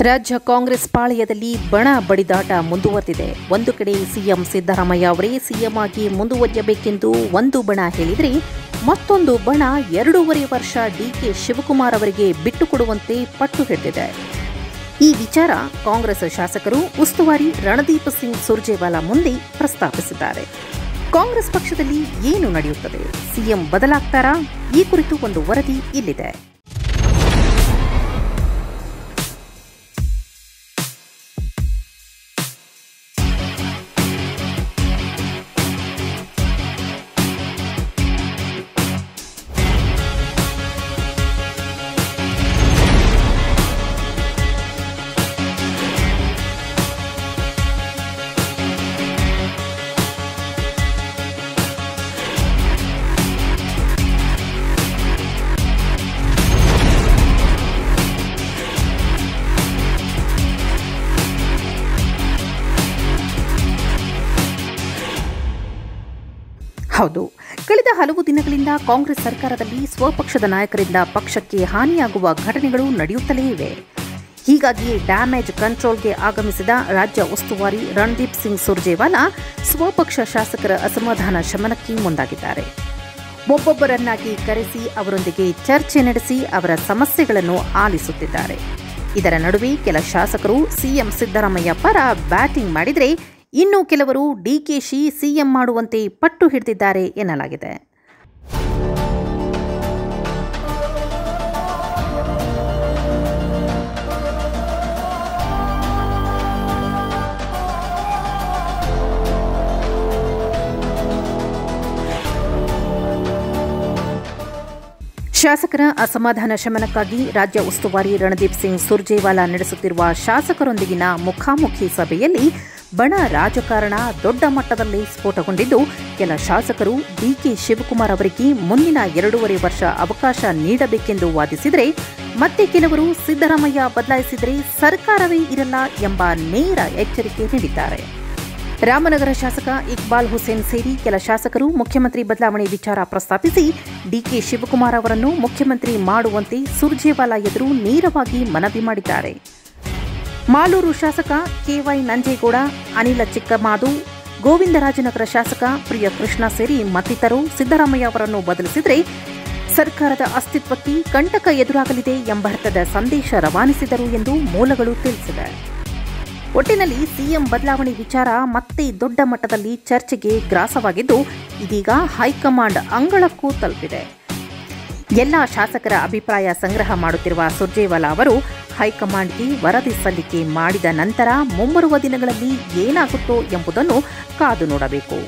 ರಾಜ್ಯ ಕಾಂಗ್ರೆಸ್ ಪಾಳೆಯದಲ್ಲಿ ಬಣ ಬಡಿದಾಟ ಮುಂದುವರೆದಿದೆ. ಒಂದು ಕಡೆ ಸಿಎಂ ಸಿದ್ದರಾಮಯ್ಯ ಅವರೇ ಸಿಎಂ ಆಗಿ ಮುಂದುವರಿಯಬೇಕೆಂದು ಒಂದು ಬಣ ಹೇಳಿದರೆ, ಮತ್ತೊಂದು ಬಣ 2.5 ವರ್ಷ ಡಿಕೆ ಶಿವಕುಮಾರ್ ಅವರಿಗೆ ಬಿಟ್ಟುಕೊಡುವಂತೆ ಪಟ್ಟು ಹಿಡಿದಿದೆ. ಈ ವಿಚಾರ ಕಾಂಗ್ರೆಸ್ ಶಾಸಕರು ಉಸ್ತುವಾರಿ ರಣದೀಪ್ ಸಿಂಗ್ ಸುರ್ಜೇವಾಲಾ ಮುಂದೆ ಪ್ರಸ್ತಾಪಿಸಿದ್ದಾರೆ. ಕಾಂಗ್ರೆಸ್ ಪಕ್ಷದಲ್ಲಿ ಏನು ನಡೆಯುತ್ತದೆ? ಸಿಎಂ ಬದಲಾಗ್ತಾರಾ? ಈ ಕುರಿತು ಒಂದು ವರದಿ ಇಲ್ಲಿದೆ. ಹೌದು, ಕಳೆದ ಹಲವು ದಿನಗಳಿಂದ ಕಾಂಗ್ರೆಸ್ ಸರ್ಕಾರದಲ್ಲಿ ಸ್ವಪಕ್ಷದ ನಾಯಕರಿಂದ ಪಕ್ಷಕ್ಕೆ ಹಾನಿಯಾಗುವ ಘಟನೆಗಳು ನಡೆಯುತ್ತಲೇ ಇವೆ. ಹೀಗಾಗಿ ಡ್ಯಾಮೇಜ್ ಕಂಟ್ರೋಲ್ಗೆ ಆಗಮಿಸಿದ ರಾಜ್ಯ ಉಸ್ತುವಾರಿ ರಣದೀಪ್ ಸಿಂಗ್ ಸುರ್ಜೇವಾಲಾ ಸ್ವಪಕ್ಷ ಶಾಸಕರ ಅಸಮಾಧಾನ ಶಮನಕ್ಕೆ ಮುಂದಾಗಿದ್ದಾರೆ. ಒಬ್ಬೊಬ್ಬರನ್ನಾಗಿ ಕರೆಸಿ ಅವರೊಂದಿಗೆ ಚರ್ಚೆ ನಡೆಸಿ ಅವರ ಸಮಸ್ಯೆಗಳನ್ನು ಆಲಿಸುತ್ತಿದ್ದಾರೆ. ಇದರ ನಡುವೆ ಕೆಲ ಶಾಸಕರು ಸಿಎಂ ಸಿದ್ದರಾಮಯ್ಯ ಪರ ಬ್ಯಾಟಿಂಗ್ ಮಾಡಿದರೆ, ಇನ್ನು ಕೆಲವರು ಡಿಕೆಶಿ ಸಿಎಂ ಮಾಡುವಂತೆ ಪಟ್ಟು ಹಿಡಿದಿದ್ದಾರೆ ಎನ್ನಲಾಗಿದೆ. ಶಾಸಕರ ಅಸಮಾಧಾನ ಶಮನಕ್ಕಾಗಿ ರಾಜ್ಯ ಉಸ್ತುವಾರಿ ರಣದೀಪ್ ಸಿಂಗ್ ಸುರ್ಜೇವಾಲಾ ನಡೆಸುತ್ತಿರುವ ಶಾಸಕರೊಂದಿಗಿನ ಮುಖಾಮುಖಿ ಸಭೆಯಲ್ಲಿ ಬಣ ರಾಜಕಾರಣ ದೊಡ್ಡ ಮಟ್ಟದಲ್ಲಿ ಸ್ಫೋಟಗೊಂಡಿದ್ದು, ಕೆಲ ಶಾಸಕರು ಡಿಕೆ ಶಿವಕುಮಾರ್ ಅವರಿಗೆ ಮುಂದಿನ 2.5 ವರ್ಷ ಅವಕಾಶ ನೀಡಬೇಕೆಂದು ವಾದಿಸಿದರೆ, ಮತ್ತೆ ಕೆಲವರು ಸಿದ್ದರಾಮಯ್ಯ ಬದಲಾಯಿಸಿದರೆ ಸರ್ಕಾರವೇ ಇರಲ್ಲ ಎಂಬ ನೇರ ಎಚ್ಚರಿಕೆ ನೀಡಿದ್ದಾರೆ. ರಾಮನಗರ ಶಾಸಕ ಇಕ್ಬಾಲ್ ಹುಸೇನ್ ಸೇರಿ ಕೆಲ ಶಾಸಕರು ಮುಖ್ಯಮಂತ್ರಿ ಬದಲಾವಣೆ ವಿಚಾರ ಪ್ರಸ್ತಾಪಿಸಿ ಡಿಕೆ ಶಿವಕುಮಾರ್ ಅವರನ್ನು ಮುಖ್ಯಮಂತ್ರಿ ಮಾಡುವಂತೆ ಸುರ್ಜೇವಾಲಾ ಎದುರು ನೇರವಾಗಿ ಮನವಿ ಮಾಡಿದ್ದಾರೆ. ಮಾಲೂರು ಶಾಸಕ ಕೆವೈ ನಂಜೇಗೌಡ, ಅನಿಲ ಚಿಕ್ಕಮಾದು, ಗೋವಿಂದರಾಜನಗರ ಶಾಸಕ ಪ್ರಿಯಕೃಷ್ಣ ಸೇರಿ ಮತ್ತಿತರರು ಸಿದ್ದರಾಮಯ್ಯ ಅವರನ್ನು ಬದಲಿಸಿದರೆ ಸರ್ಕಾರದ ಅಸ್ತಿತ್ವಕ್ಕೆ ಕಂಟಕ ಎದುರಾಗಲಿದೆ ಎಂಬರ್ಥದ ಸಂದೇಶ ರವಾನಿಸಿದರು ಎಂದು ಮೂಲಗಳು ತಿಳಿಸಿವೆ. ಒಟ್ಟಿನಲ್ಲಿ ಸಿಎಂ ಬದಲಾವಣೆ ವಿಚಾರ ಮತ್ತೆ ದೊಡ್ಡ ಮಟ್ಟದಲ್ಲಿ ಚರ್ಚೆಗೆ ಗ್ರಾಸವಾಗಿದ್ದು, ಇದೀಗ ಹೈಕಮಾಂಡ್ ಅಂಗಳಕ್ಕೂ ತಲುಪಿದೆ. ಎಲ್ಲ ಶಾಸಕರ ಅಭಿಪ್ರಾಯ ಸಂಗ್ರಹ ಮಾಡುತ್ತಿರುವ ಸುರ್ಜೇವಾಲಾ ಅವರು ಹೈಕಮಾಂಡ್ಗೆ ವರದಿ ಸಲ್ಲಿಕೆ ಮಾಡಿದ ನಂತರ ಮುಂಬರುವ ದಿನಗಳಲ್ಲಿ ಏನಾಗುತ್ತೋ ಎಂಬುದನ್ನು ಕಾದು ನೋಡಬೇಕು.